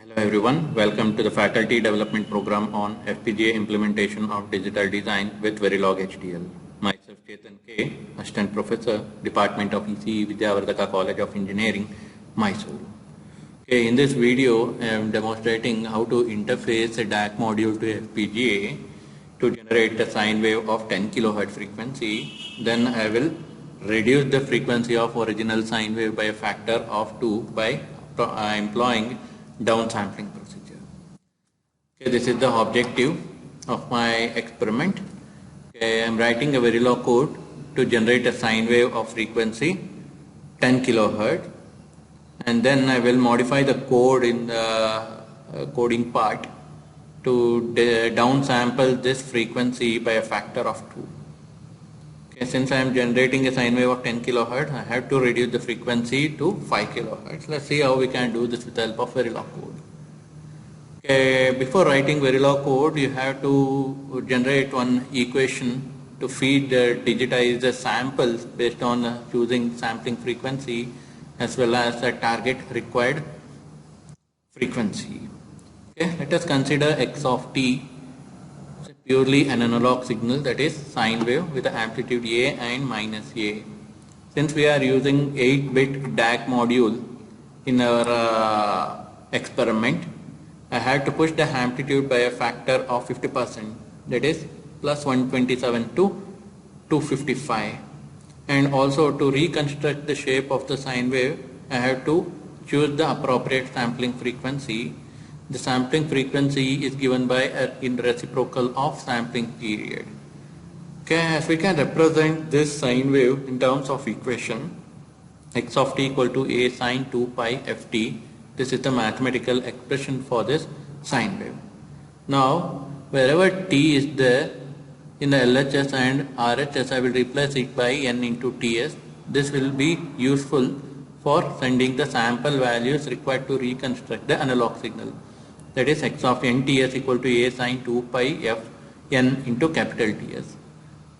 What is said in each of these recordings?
Hello everyone, welcome to the Faculty Development Program on FPGA Implementation of Digital Design with Verilog HDL. Myself Chetan K, Assistant Professor, Department of ECE, Vidyavardhaka College of Engineering, Mysore. Okay, in this video, I am demonstrating how to interface a DAC module to FPGA to generate a sine wave of 10 kHz frequency. Then I will reduce the frequency of original sine wave by a factor of 2 by employing downsampling procedure. Okay, this is the objective of my experiment. Okay, I am writing a Verilog code to generate a sine wave of frequency 10 kHz, and then I will modify the code in the coding part to downsample this frequency by a factor of 2. Okay, since I am generating a sine wave of 10 kHz, I have to reduce the frequency to 5 kHz. Let's see how we can do this with the help of Verilog code. Okay, before writing Verilog code, you have to generate one equation to feed digitize the samples based on choosing sampling frequency as well as the target required frequency. Okay, let us consider x of t purely an analog signal, that is sine wave with the amplitude A and minus A. Since we are using 8-bit DAC module in our experiment, I have to push the amplitude by a factor of 50%, that is plus 127 to 255. And also to reconstruct the shape of the sine wave, I have to choose the appropriate sampling frequency. The sampling frequency is given by in reciprocal of sampling period. Okay, as we can represent this sine wave in terms of equation, x of t equal to a sine 2 pi ft. This is the mathematical expression for this sine wave. Now, wherever t is there in the LHS and RHS, I will replace it by n into ts. This will be useful for sending the sample values required to reconstruct the analog signal. That is x of nts equal to a sine 2 pi f n into capital Ts.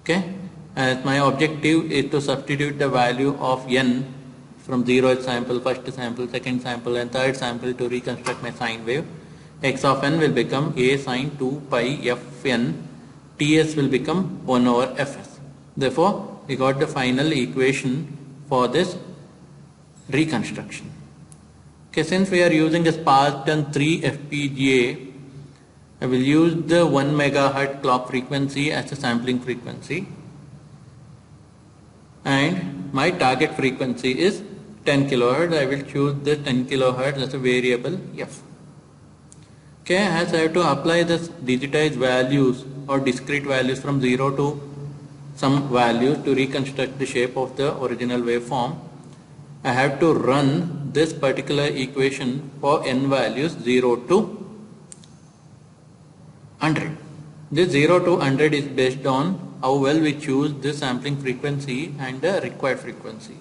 Okay, as my objective is to substitute the value of n from 0th sample, first sample, second sample and third sample to reconstruct my sine wave. X of n will become a sine 2 pi f n, Ts will become 1 over fs. Therefore, we got the final equation for this reconstruction. Okay, since we are using a Spartan 3 FPGA, I will use the 1 MHz clock frequency as a sampling frequency, and my target frequency is 10 kHz. I will choose the 10 kHz as a variable f. Okay, as I have to apply this digitized values or discrete values from 0 to some values to reconstruct the shape of the original waveform, I have to run this particular equation for n values 0 to 100. This 0 to 100 is based on how well we choose this sampling frequency and the required frequency.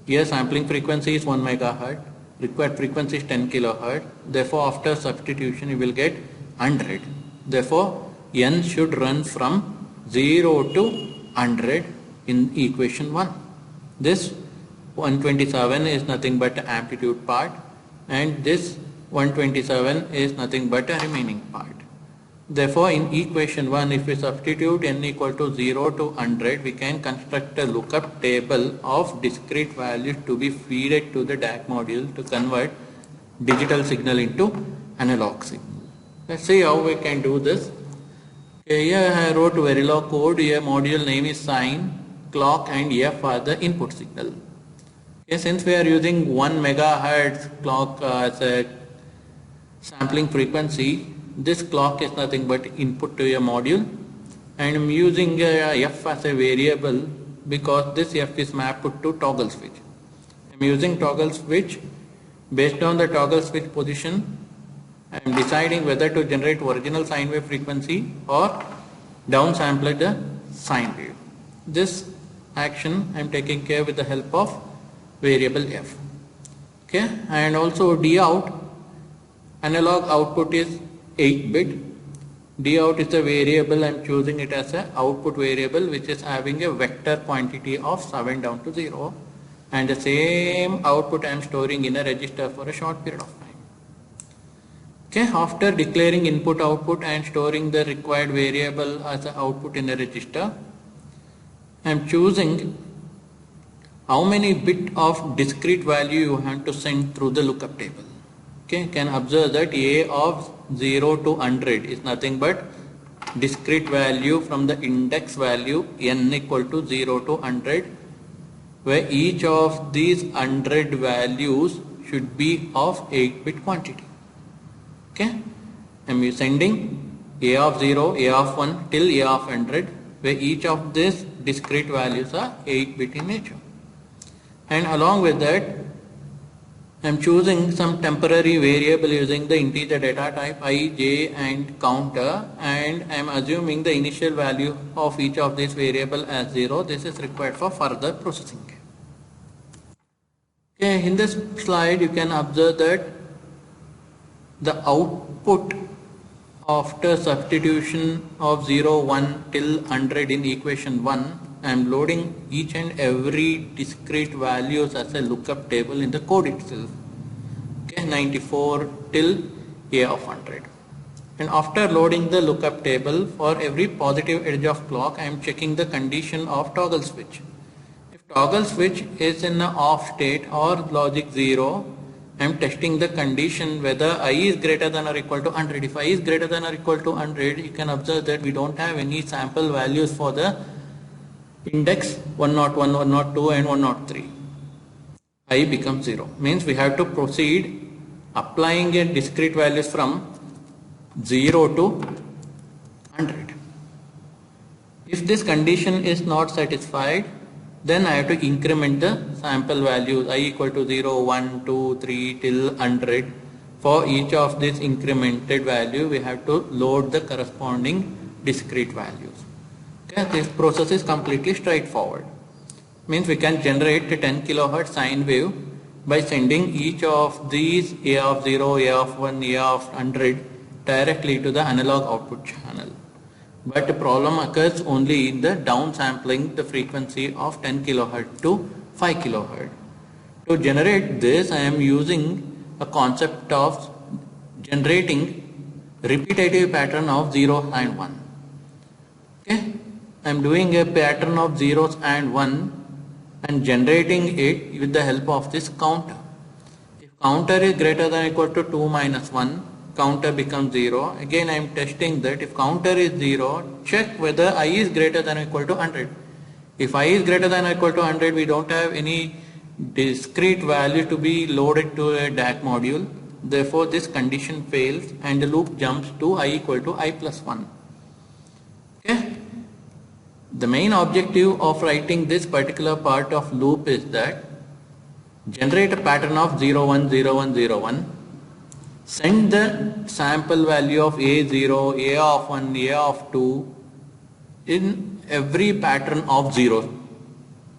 Here sampling frequency is 1 MHz, required frequency is 10 kHz. Therefore, after substitution you will get 100. Therefore, n should run from 0 to 100 in equation 1. This 127 is nothing but the amplitude part, and this 127 is nothing but a remaining part. Therefore, in equation 1, if we substitute n equal to 0 to 100, we can construct a lookup table of discrete values to be fed to the DAC module to convert digital signal into analog signal. Let's see how we can do this. Okay, here I wrote Verilog code. Here module name is sine, clock and f are the input signal. Okay, since we are using 1 MHz clock as a sampling frequency, this clock is nothing but input to a module, and I am using f as a variable because this f is mapped to toggle switch. I am using toggle switch. Based on the toggle switch position, I am deciding whether to generate original sine wave frequency or downsample the sine wave. This action I am taking care with the help of variable f. Okay, and also D out, analog output is 8-bit. D out is a variable. I am choosing it as an output variable which is having a vector quantity of 7 down to 0, and the same output I am storing in a register for a short period of time. Okay, after declaring input output and storing the required variable as an output in a register, I am choosing how many bit of discrete value you have to send through the lookup table. Okay, you can observe that A of 0 to 100 is nothing but discrete value from the index value n equal to 0 to 100, where each of these 100 values should be of 8-bit quantity. Okay, I am sending A of 0, A of 1 till A of 100, where each of these discrete values are 8-bit in nature. And along with that, I am choosing some temporary variable using the integer data type I, j and counter, and I am assuming the initial value of each of these variable as 0. This is required for further processing. Okay, in this slide you can observe that the output after substitution of 0, 1 till 100 in equation 1, I am loading each and every discrete values as a lookup table in the code itself. Okay, 94 till A of 100. And after loading the lookup table, for every positive edge of clock, I am checking the condition of toggle switch. If toggle switch is in an off state or logic 0, I am testing the condition whether I is greater than or equal to 100. If I is greater than or equal to 100, you can observe that we don't have any sample values for the index 101, 102 and 103. I becomes 0. Means we have to proceed applying a discrete values from 0 to 100. If this condition is not satisfied, then I have to increment the sample values I equal to 0, 1, 2, 3 till 100. For each of these incremented value, we have to load the corresponding discrete values. Okay, this process is completely straightforward. Means we can generate a 10 kilohertz sine wave by sending each of these A of 0, A of 1, A of 100 directly to the analog output channel. But the problem occurs only in the downsampling the frequency of 10 kilohertz to 5 kilohertz. To generate this, I am using a concept of generating repetitive pattern of 0 and 1. Okay, I am doing a pattern of zeros and 1 and generating it with the help of this counter. If counter is greater than or equal to 2 minus 1, counter becomes 0. Again I am testing that if counter is 0, check whether I is greater than or equal to 100. If I is greater than or equal to 100, we don't have any discrete value to be loaded to a DAC module. Therefore this condition fails and the loop jumps to I equal to I plus 1. Okay. The main objective of writing this particular part of loop is that generate a pattern of 0, 1, 0, 1, 0, 1. Send the sample value of A0, A of 1, A of 2 in every pattern of zeros.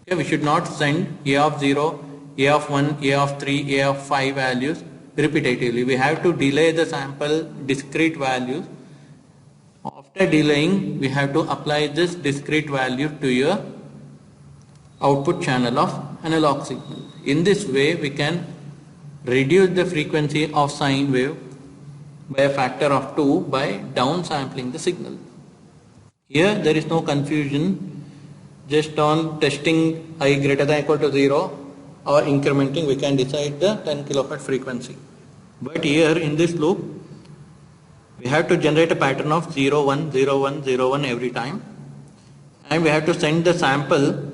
Okay, we should not send A of 0, A of 1, A of 3, A of 5 values repetitively. We have to delay the sample discrete values. After delaying, we have to apply this discrete value to your output channel of analog signal. In this way, we can reduce the frequency of sine wave by a factor of 2 by downsampling the signal. Here there is no confusion, just on testing I greater than or equal to 0 or incrementing we can decide the 10 kilohertz frequency. But here in this loop we have to generate a pattern of 0, 1, 0, 1, 0, 1 every time, and we have to send the sample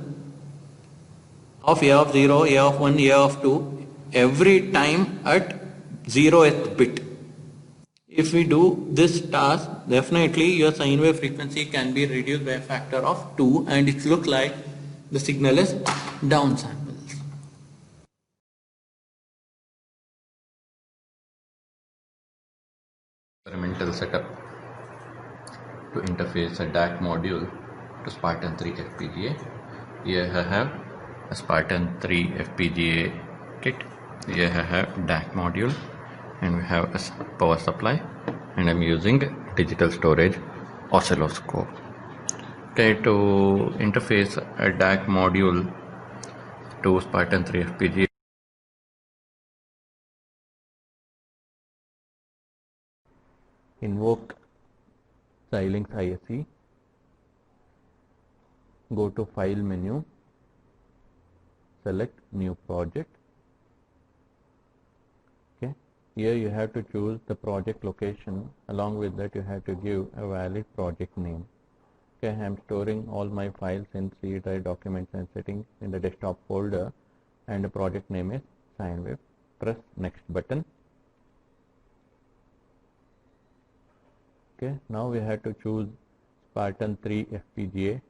of A of 0, A of 1, A of 2 every time at 0th bit. If we do this task, definitely your sine wave frequency can be reduced by a factor of 2 and it looks like the signal is downsampled. Experimental setup to interface a DAC module to Spartan 3 FPGA. Here I have a Spartan 3 FPGA kit. Here I have DAC module and we have a power supply, and I'm using digital storage oscilloscope. Okay, to interface a DAC module to Spartan 3 FPGA, invoke Xilinx ISE, go to file menu, select new project. Okay, here you have to choose the project location. Along with that, you have to give a valid project name. Okay, I am storing all my files in C drive, documents and settings in the desktop folder, and the project name is sine wave. Press next button. Okay, now we have to choose Spartan 3 FPGA,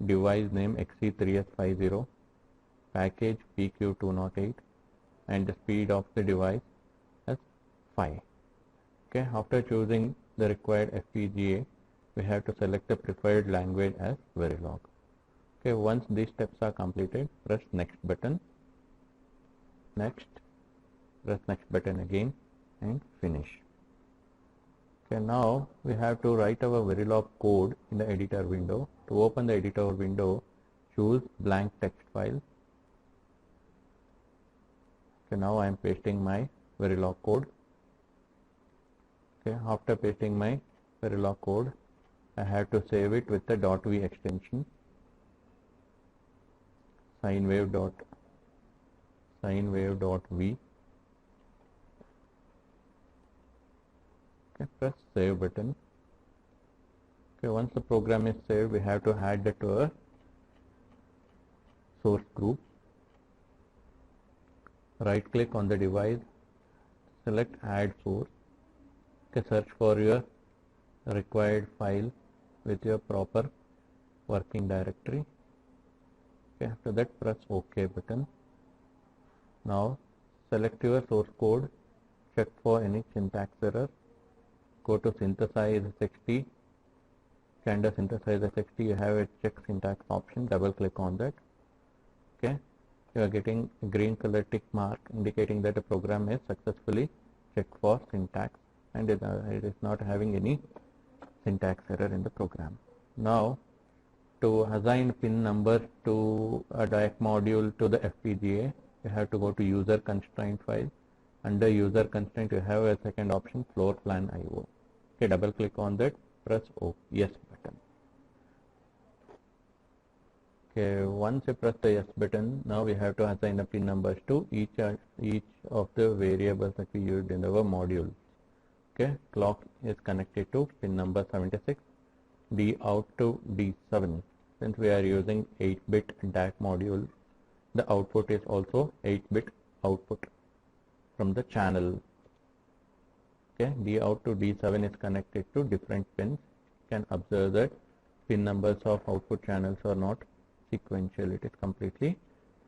device name XC3S50, package PQ208, and the speed of the device as 5. Okay, after choosing the required FPGA, we have to select the preferred language as Verilog. Okay, once these steps are completed, press next button, next, press next button again, and finish. Okay, now we have to write our Verilog code in the editor window. To open the editor window, choose blank text file. Okay, now I am pasting my Verilog code. Okay, after pasting my Verilog code, I have to save it with the .v extension, sinewave.v. Okay, press save button. Okay, once the program is saved, we have to add it to a source group. Right click on the device, select add source. Okay, search for your required file with your proper working directory. Okay, after that, press OK button. Now select your source code, check for any syntax error, go to synthesize XT. Under synthesize XT, you have a check syntax option, double click on that. Okay, you are getting a green color tick mark indicating that the program is successfully checked for syntax and it is not having any syntax error in the program. Now to assign pin number to a DAC module to the FPGA, you have to go to user constraint file. Under user constraint, you have a second option, floor plan IO. Okay, double click on that, press yes button. Okay, once you press the yes button, now we have to assign the pin numbers to each of the variables that we used in our module. Okay, clock is connected to pin number 76, D out to D7. Since we are using 8-bit DAC module, the output is also 8-bit output from the channel. Okay, D out to D7 is connected to different pins. You can observe that pin numbers of output channels are not sequential, it is completely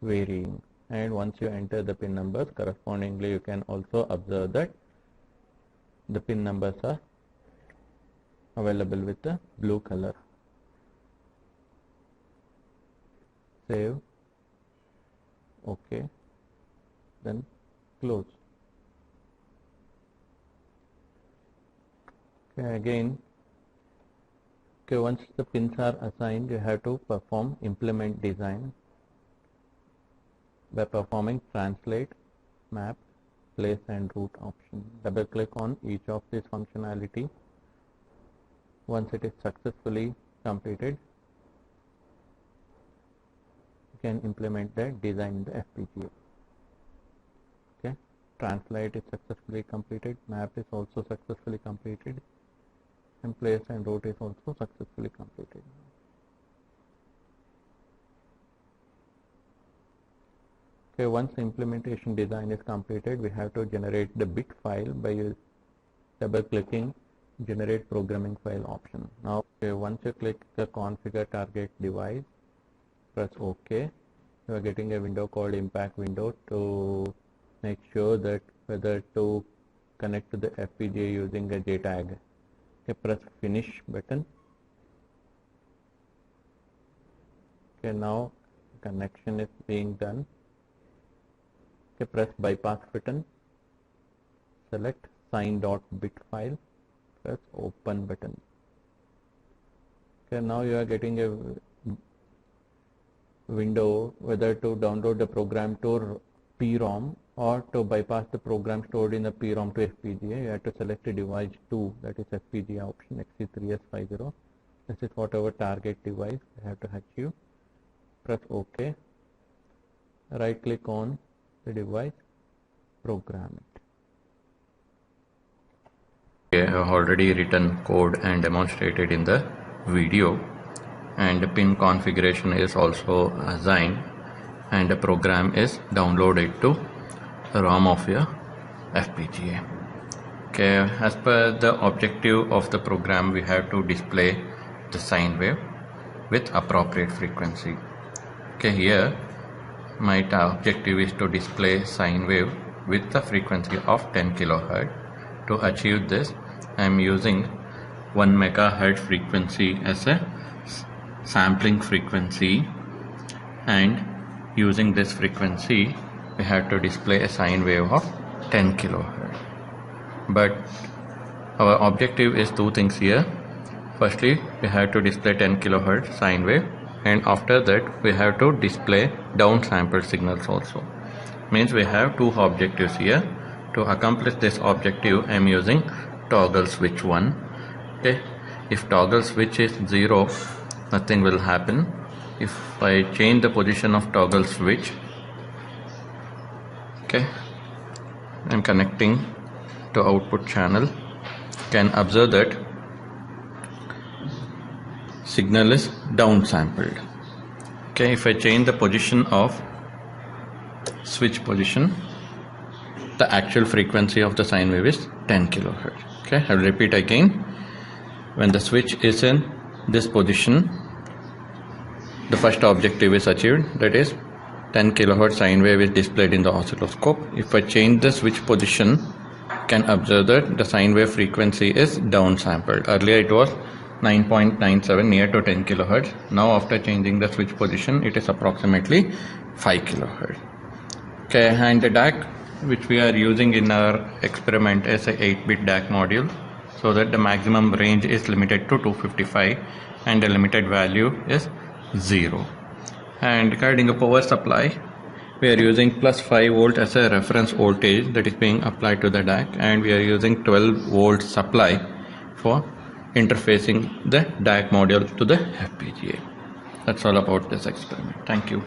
varying. And once you enter the pin numbers, correspondingly you can also observe that the pin numbers are available with the blue color. Save, OK, then close. Okay, again, okay, once the pins are assigned, you have to perform implement design by performing translate, map, place and route option. Double click on each of these functionality. Once it is successfully completed, you can implement the design in the FPGA. Okay, translate is successfully completed, map is also successfully completed, and place and route is also successfully completed. Okay, once the implementation design is completed, we have to generate the bit file by double clicking generate programming file option. Now, okay, once you click the configure target device, press OK. You are getting a window called impact window to make sure that whether to connect to the FPGA using a JTAG. Okay, press finish button. Okay, now connection is being done. Okay, press bypass button. Select sign.bit file. Press open button. Okay, now you are getting a window whether to download the program to PROM or to bypass the program stored in the PROM to FPGA, you have to select a device 2, that is FPGA option XC3S50. This is whatever target device you have to achieve. Press OK. Right click on the device, program it. I have already written code and demonstrated in the video, and the pin configuration is also assigned, and the program is downloaded to the ROM of your FPGA. Okay, as per the objective of the program, we have to display the sine wave with appropriate frequency. Okay, here my objective is to display sine wave with the frequency of 10 kHz. To achieve this, I am using 1 MHz frequency as a sampling frequency, and using this frequency we have to display a sine wave of 10 kHz. But our objective is two things here. Firstly, we have to display 10 kHz sine wave, and after that we have to display downsampled signals also. Means we have two objectives here. To accomplish this objective, I am using toggle switch 1. Okay, if toggle switch is 0, nothing will happen. If I change the position of toggle switch, okay, I am connecting to output channel, can observe that signal is downsampled. Okay, if I change the position of switch position, the actual frequency of the sine wave is 10 kHz. Okay, I will repeat again. When the switch is in this position, the first objective is achieved, that is 10 kHz sine wave is displayed in the oscilloscope. If I change the switch position, can observe that the sine wave frequency is downsampled. Earlier it was 9.97, near to 10 kHz. Now after changing the switch position, it is approximately 5 kHz. Okay, and the DAC which we are using in our experiment is a 8-bit DAC module, so that the maximum range is limited to 255 and the limited value is 0. And regarding the power supply, we are using plus 5 volt as a reference voltage that is being applied to the DAC, and we are using 12 volt supply for interfacing the DAC module to the FPGA. That's all about this experiment. Thank you.